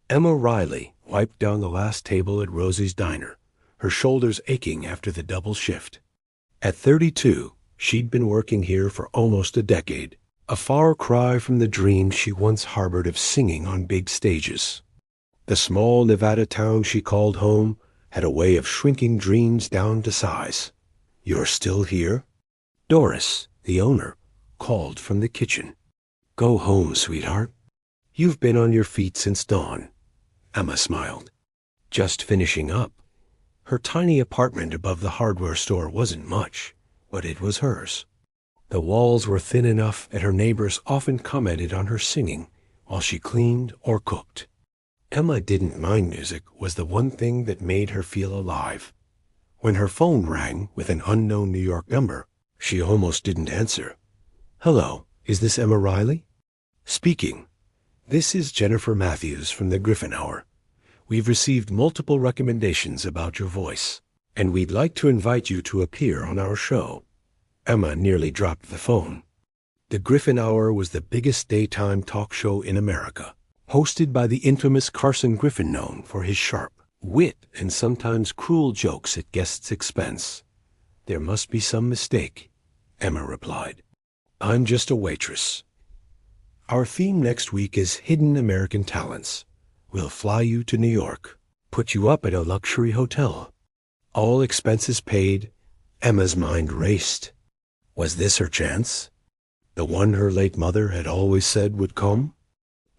Emma Riley wiped down the last table at Rosie's diner, her shoulders aching after the double shift. At 32, she'd been working here for almost a decade, a far cry from the dream she once harbored of singing on big stages. The small Nevada town she called home had a way of shrinking dreams down to size. "You're still here?" Doris, the owner, called from the kitchen. "Go home, sweetheart. You've been on your feet since dawn." Emma smiled. "Just finishing up." Her tiny apartment above the hardware store wasn't much, but it was hers. The walls were thin enough that her neighbors often commented on her singing while she cleaned or cooked. Emma didn't mind music was the one thing that made her feel alive. When her phone rang with an unknown New York number, she almost didn't answer. "Hello, is this Emma Riley?" "Speaking. This is Jennifer Matthews from the Griffin Hour. We've received multiple recommendations about your voice, and we'd like to invite you to appear on our show." Emma nearly dropped the phone. The Griffin Hour was the biggest daytime talk show in America, hosted by the infamous Carson Griffin, known for his sharp wit and sometimes cruel jokes at guests' expense. "There must be some mistake," Emma replied. "I'm just a waitress." "Our theme next week is Hidden American Talents. We'll fly you to New York, put you up at a luxury hotel. All expenses paid." Emma's mind raced. Was this her chance? The one her late mother had always said would come?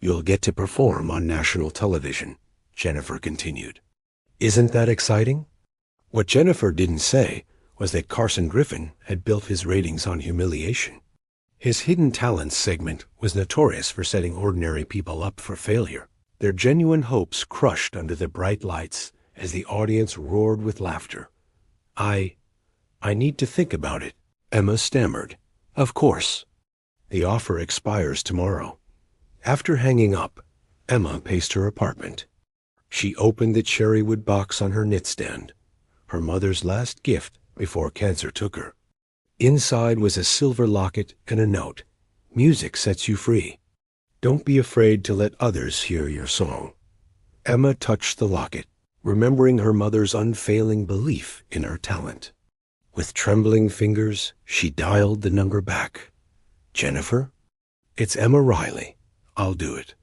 "You'll get to perform on national television," Jennifer continued. "Isn't that exciting?" What Jennifer didn't say was that Carson Griffin had built his ratings on humiliation. His Hidden Talents segment was notorious for setting ordinary people up for failure, their genuine hopes crushed under the bright lights as the audience roared with laughter. I need to think about it," Emma stammered. "Of course. The offer expires tomorrow." After hanging up, Emma paced her apartment. She opened the cherrywood box on her knitstand, her mother's last gift before cancer took her. Inside was a silver locket and a note. "Music sets you free. Don't be afraid to let others hear your song." Emma touched the locket, remembering her mother's unfailing belief in her talent. With trembling fingers, she dialed the number back. "Jennifer? It's Emma Riley. I'll do it."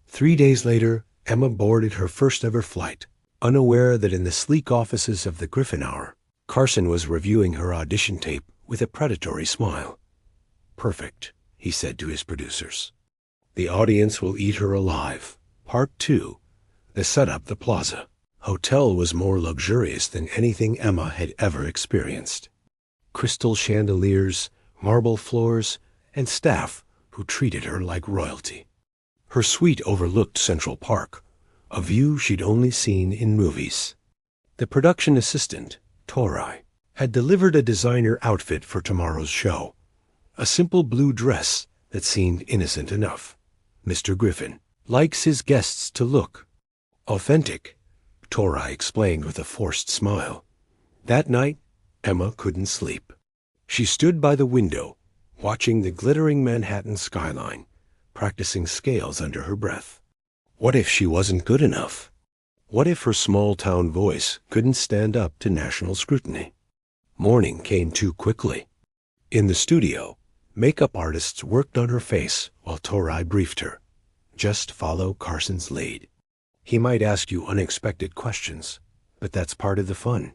3 days later, Emma boarded her first-ever flight, unaware that in the sleek offices of the Griffin Hour, Carson was reviewing her audition tape with a predatory smile. "Perfect," he said to his producers. "The audience will eat her alive." Part 2. The setup, the Plaza Hotel, was more luxurious than anything Emma had ever experienced. Crystal chandeliers, marble floors, and staff who treated her like royalty. Her suite overlooked Central Park, a view she'd only seen in movies. The production assistant, Torai, had delivered a designer outfit for tomorrow's show, a simple blue dress that seemed innocent enough. "Mr. Griffin likes his guests to look authentic," Torai explained with a forced smile. That night, Emma couldn't sleep. She stood by the window, watching the glittering Manhattan skyline, practicing scales under her breath. What if she wasn't good enough? What if her small-town voice couldn't stand up to national scrutiny? Morning came too quickly. In the studio, makeup artists worked on her face while Torai briefed her. Just follow Carson's lead. He might ask you unexpected questions, but that's part of the fun.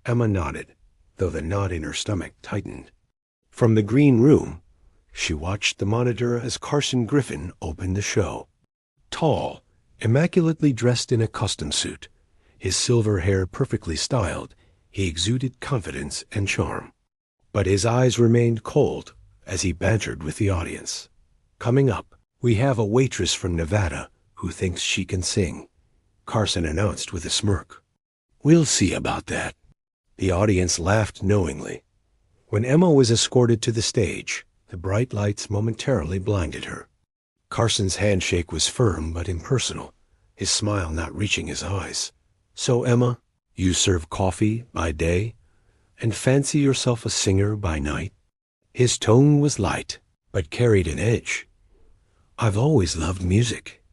Emma nodded, though the knot in her stomach tightened. From the green room, she watched the monitor as Carson Griffin opened the show. Tall, immaculately dressed in a custom suit, his silver hair perfectly styled, he exuded confidence and charm. But his eyes remained cold as he bantered with the audience. "Coming up, we have a waitress from Nevada who thinks she can sing," Carson announced with a smirk. "We'll see about that." The audience laughed knowingly. When Emma was escorted to the stage, the bright lights momentarily blinded her. Carson's handshake was firm but impersonal, his smile not reaching his eyes. "So, Emma, you serve coffee by day and fancy yourself a singer by night?" His tone was light, but carried an edge. "I've always loved music.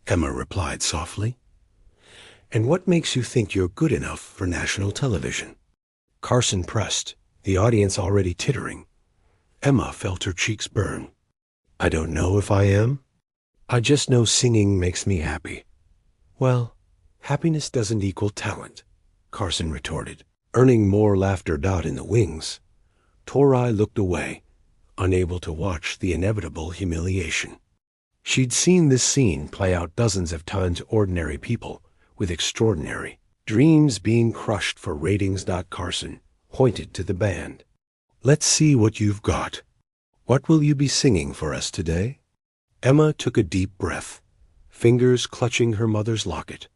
Emma replied softly. And what makes you think you're good enough for national television? Carson pressed, the audience already tittering. Emma felt her cheeks burn. I don't know if I am. I just know singing makes me happy. Well, happiness doesn't equal talent, Carson retorted, earning more laughter. In the wings. Torai looked away, unable to watch the inevitable humiliation. She'd seen this scene play out dozens of times. Ordinary people with extraordinary dreams being crushed for ratings. Carson pointed to the band. Let's see what you've got. What will you be singing for us today? Emma took a deep breath, fingers clutching her mother's locket.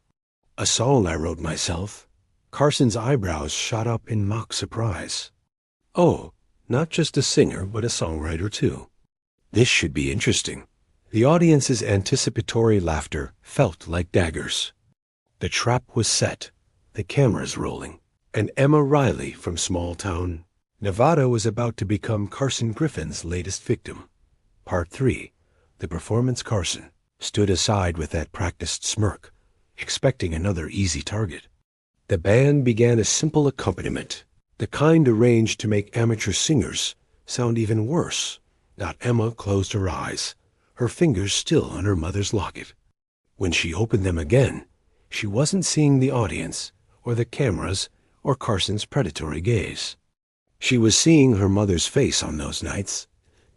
A song I wrote myself. Carson's eyebrows shot up in mock surprise. Oh, not just a singer, but a songwriter too. This should be interesting. The audience's anticipatory laughter felt like daggers. The trap was set, the cameras rolling, and Emma Riley from small-town Nevada was about to become Carson Griffin's latest victim. Part 3. The performance. Carson stood aside with that practiced smirk, expecting another easy target. The band began a simple accompaniment, the kind arranged to make amateur singers sound even worse. Emma closed her eyes, her fingers still on her mother's locket. When she opened them again, she wasn't seeing the audience, or the cameras, or Carson's predatory gaze. She was seeing her mother's face on those nights.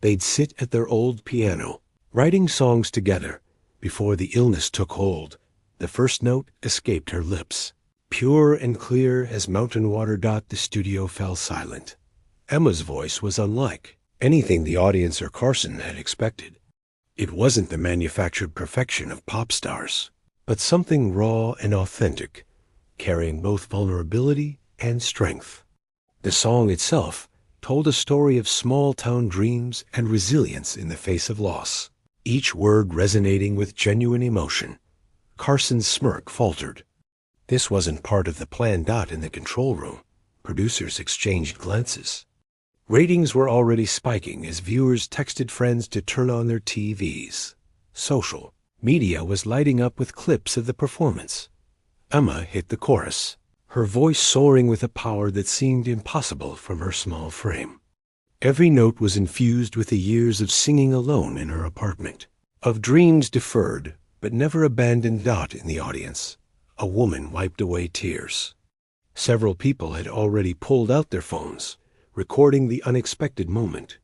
They'd sit at their old piano, writing songs together. Before the illness took hold, the first note escaped her lips. Pure and clear as mountain water. The studio fell silent. Emma's voice was unlike anything the audience or Carson had expected. It wasn't the manufactured perfection of pop stars, but something raw and authentic, carrying both vulnerability and strength. The song itself told a story of small-town dreams and resilience in the face of loss, each word resonating with genuine emotion. Carson's smirk faltered. This wasn't part of the plan. In the control room, producers exchanged glances. Ratings were already spiking as viewers texted friends to turn on their TVs. Social media was lighting up with clips of the performance. Emma hit the chorus, her voice soaring with a power that seemed impossible from her small frame. Every note was infused with the years of singing alone in her apartment, of dreams deferred but never abandoned. In the audience, a woman wiped away tears. Several people had already pulled out their phones, recording the unexpected moment.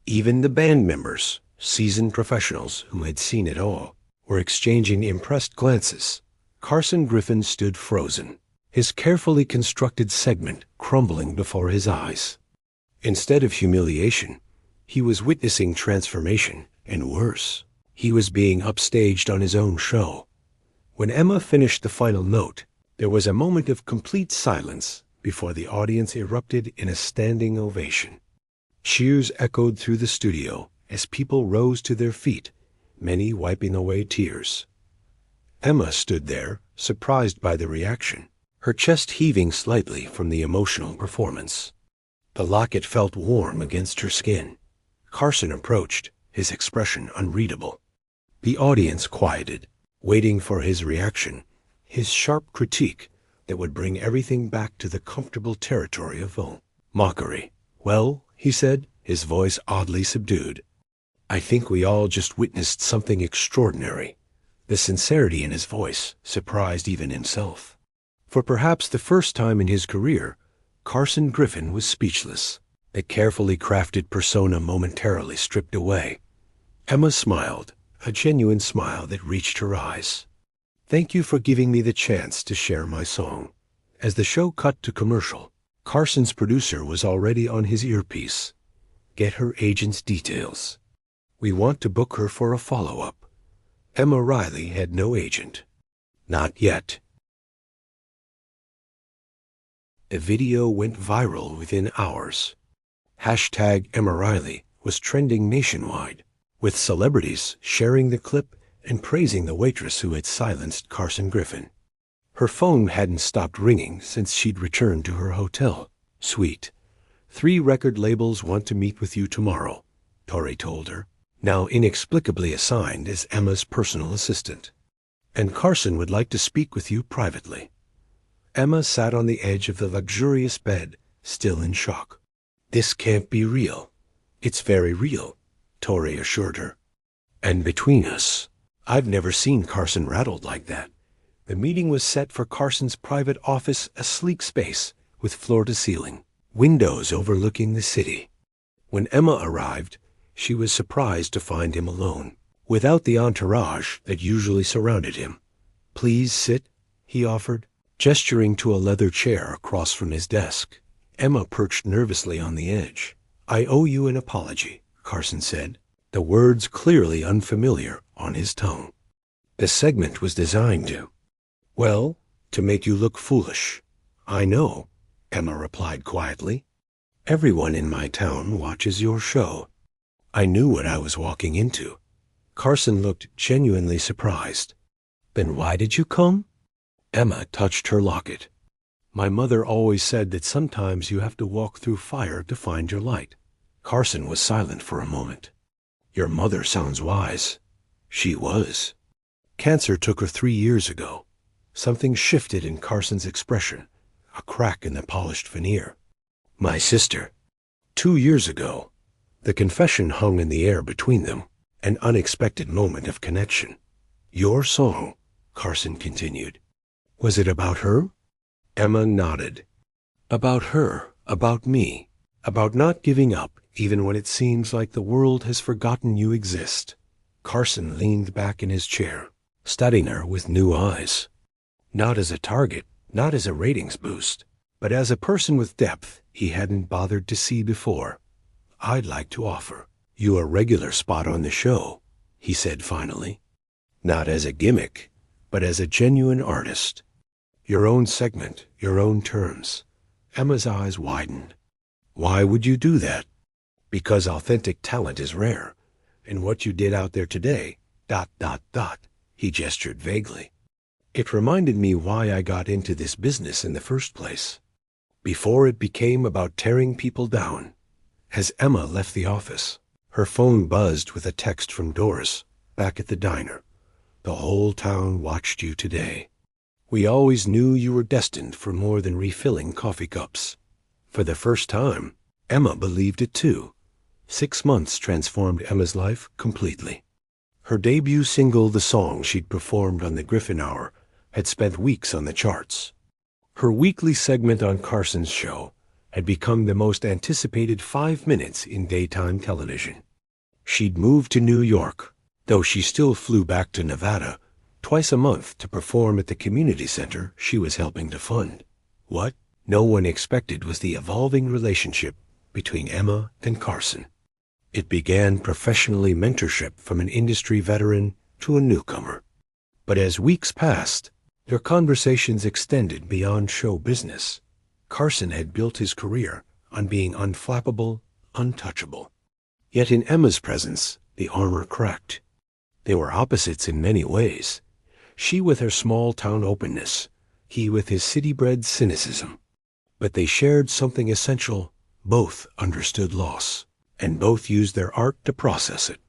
Even the band members, seasoned professionals who had seen it all, were exchanging impressed glances. Carson Griffin stood frozen, his carefully constructed segment crumbling before his eyes. Instead of humiliation, he was witnessing transformation, and worse, he was being upstaged on his own show. When Emma finished the final note, there was a moment of complete silence before the audience erupted in a standing ovation. Cheers echoed through the studio as people rose to their feet, many wiping away tears. Emma stood there, surprised by the reaction, her chest heaving slightly from the emotional performance. The locket felt warm against her skin. Carson approached, his expression unreadable. The audience quieted, waiting for his reaction, his sharp critique that would bring everything back to the comfortable territory of mockery. Well, he said, his voice oddly subdued, I think we all just witnessed something extraordinary. The sincerity in his voice surprised even himself. For perhaps the first time in his career, Carson Griffin was speechless, the carefully crafted persona momentarily stripped away. Emma smiled, a genuine smile that reached her eyes. Thank you for giving me the chance to share my song. As the show cut to commercial, Carson's producer was already on his earpiece. Get her agent's details. We want to book her for a follow-up. Emma Riley had no agent. Not yet. The video went viral within hours. Hashtag Emma Riley was trending nationwide, with celebrities sharing the clip and praising the waitress who had silenced Carson Griffin. Her phone hadn't stopped ringing since she'd returned to her hotel suite. 3 record labels want to meet with you tomorrow, Tori told her, now inexplicably assigned as Emma's personal assistant. and Carson would like to speak with you privately." Emma sat on the edge of the luxurious bed, still in shock. "This can't be real." "It's very real," Torrey assured her. "And between us, I've never seen Carson rattled like that." The meeting was set for Carson's private office, a sleek space with floor-to-ceiling windows overlooking the city. When Emma arrived, she was surprised to find him alone, without the entourage that usually surrounded him. "Please sit," he offered, gesturing to a leather chair across from his desk. Emma perched nervously on the edge. "I owe you an apology," Carson said, the words clearly unfamiliar on his tongue. "The segment was designed to, well, to make you look foolish." "I know," Emma replied quietly. "Everyone in my town watches your show." I knew what I was walking into. Carson looked genuinely surprised. "Then why did you come?" Emma touched her locket. "My mother always said that sometimes you have to walk through fire to find your light." Carson was silent for a moment. "Your mother sounds wise." "She was." "Cancer took her 3 years ago." Something shifted in Carson's expression, a crack in the polished veneer. "My sister. 2 years ago." The confession hung in the air between them, an unexpected moment of connection. "Your song," Carson continued. "Was it about her?" Emma nodded. "About her, about me, about not giving up even when it seems like the world has forgotten you exist." Carson leaned back in his chair, studying her with new eyes. Not as a target, not as a ratings boost, but as a person with depth he hadn't bothered to see before. "I'd like to offer you a regular spot on the show," he said finally. "Not as a gimmick, but as a genuine artist. Your own segment, your own terms." Emma's eyes widened. "Why would you do that?" "Because authentic talent is rare, and what you did out there today, ... He gestured vaguely. "It reminded me why I got into this business in the first place. Before it became about tearing people down." As Emma left the office, her phone buzzed with a text from Doris, back at the diner. "The whole town watched you today. We always knew you were destined for more than refilling coffee cups." For the first time, Emma believed it too. 6 months transformed Emma's life completely. Her debut single, the song she'd performed on the Griffin Hour, had spent weeks on the charts. Her weekly segment on Carson's show had become the most anticipated 5 minutes in daytime television. She'd moved to New York, though she still flew back to Nevada twice a month to perform at the community center she was helping to fund. What no one expected was the evolving relationship between Emma and Carson. It began professionally mentorship from an industry veteran to a newcomer. But as weeks passed, their conversations extended beyond show business. Carson had built his career on being unflappable, untouchable. Yet in Emma's presence, the armor cracked. They were opposites in many ways. She with her small-town openness, he with his city-bred cynicism. But they shared something essential. Both understood loss, and both used their art to process it.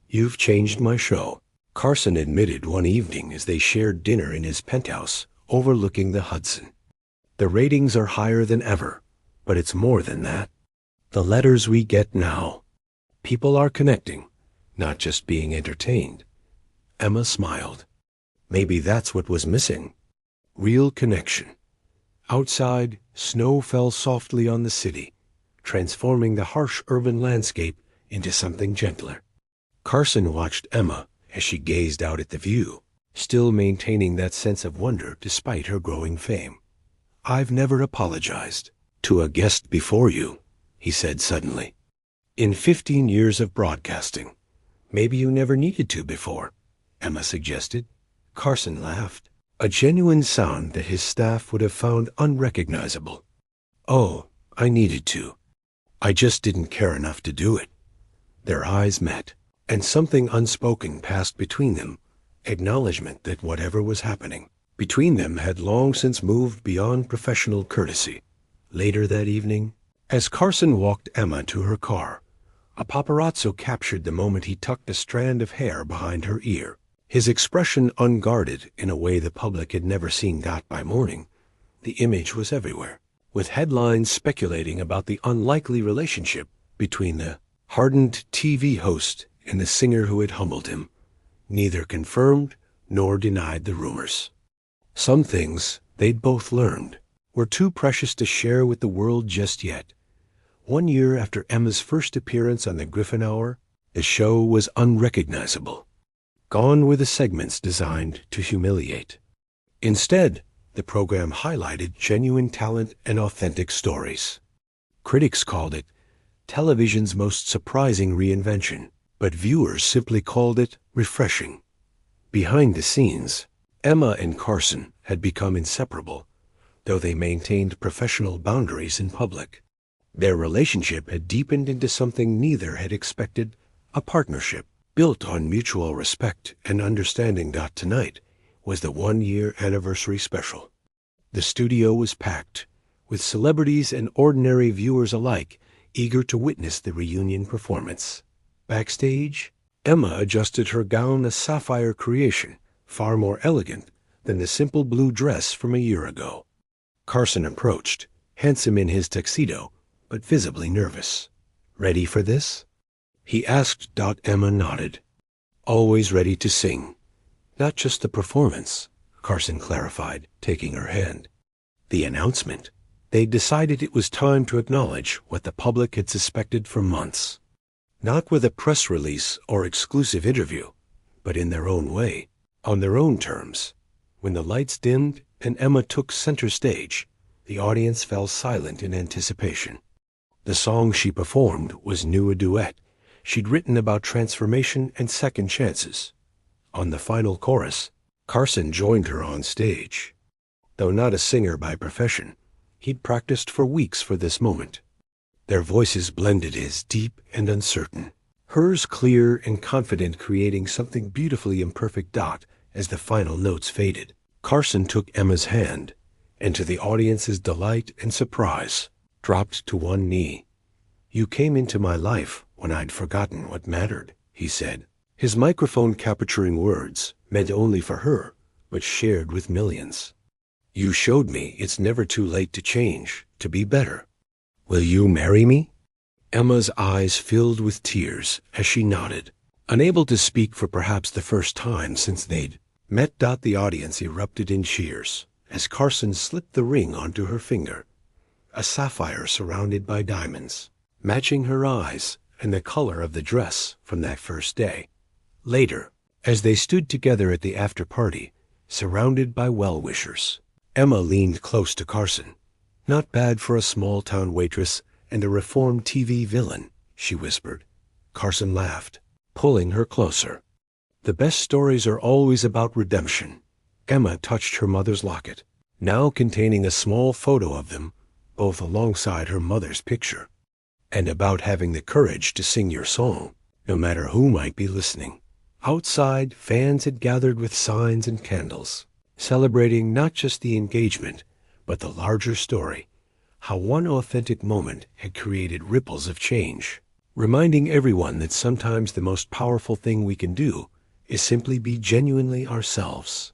"You've changed my show," Carson admitted one evening as they shared dinner in his penthouse overlooking the Hudson. "The ratings are higher than ever, but it's more than that. The letters we get now. People are connecting, not just being entertained." Emma smiled. Maybe that's what was missing. Real connection. Outside, snow fell softly on the city, transforming the harsh urban landscape into something gentler. Carson watched Emma as she gazed out at the view, still maintaining that sense of wonder despite her growing fame. "I've never apologized to a guest before you," he said suddenly. "In 15 years of broadcasting. Maybe you never needed to before," Emma suggested. Carson laughed, a genuine sound that his staff would have found unrecognizable. "Oh, I needed to. I just didn't care enough to do it." Their eyes met, and something unspoken passed between them, acknowledgement that whatever was happening between them had long since moved beyond professional courtesy. Later that evening, as Carson walked Emma to her car, a paparazzo captured the moment he tucked a strand of hair behind her ear. his expression unguarded in a way the public had never seen. By morning, the image was everywhere, with headlines speculating about the unlikely relationship between the hardened TV host and the singer who had humbled him. Neither confirmed nor denied the rumors. Some things they'd both learned were too precious to share with the world just yet. 1 year after Emma's first appearance on the Griffin Hour, the show was unrecognizable. Gone were the segments designed to humiliate. Instead, the program highlighted genuine talent and authentic stories. Critics called it television's most surprising reinvention, but viewers simply called it refreshing. Behind the scenes, Emma and Carson had become inseparable, though they maintained professional boundaries in public. Their relationship had deepened into something neither had expected, a partnership built on mutual respect and understanding. Tonight was the 1-year anniversary special. The studio was packed, with celebrities and ordinary viewers alike eager to witness the reunion performance. Backstage, Emma adjusted her gown, a sapphire creation, far more elegant than the simple blue dress from a year ago. Carson approached, handsome in his tuxedo, but visibly nervous. "Ready for this?" he asked. Emma nodded. "Always ready to sing. Not just the performance," Carson clarified, taking her hand. "The announcement." They decided it was time to acknowledge what the public had suspected for months. Not with a press release or exclusive interview, but in their own way, on their own terms. When the lights dimmed and Emma took center stage, the audience fell silent in anticipation. The song she performed was new, a duet she'd written about transformation and second chances. On the final chorus, Carson joined her on stage. Though not a singer by profession, he'd practiced for weeks for this moment. Their voices blended, his deep and uncertain, hers clear and confident, creating something beautifully imperfect. As the final notes faded, Carson took Emma's hand, and to the audience's delight and surprise, dropped to one knee. "You came into my life when I'd forgotten what mattered," he said, his microphone capturing words meant only for her, but shared with millions. "You showed me it's never too late to change, to be better. Will you marry me?" Emma's eyes filled with tears as she nodded, unable to speak for perhaps the first time since they'd met. The audience erupted in cheers as Carson slipped the ring onto her finger, a sapphire surrounded by diamonds, matching her eyes and the color of the dress from that first day. Later, as they stood together at the after-party, surrounded by well-wishers, Emma leaned close to Carson. "Not bad for a small-town waitress and a reformed TV villain," she whispered. Carson laughed, pulling her closer. "The best stories are always about redemption." Emma touched her mother's locket, now containing a small photo of them, both alongside her mother's picture. "And about having the courage to sing your song, no matter who might be listening." Outside, fans had gathered with signs and candles, celebrating not just the engagement, but the larger story, how one authentic moment had created ripples of change, reminding everyone that sometimes the most powerful thing we can do is simply be genuinely ourselves.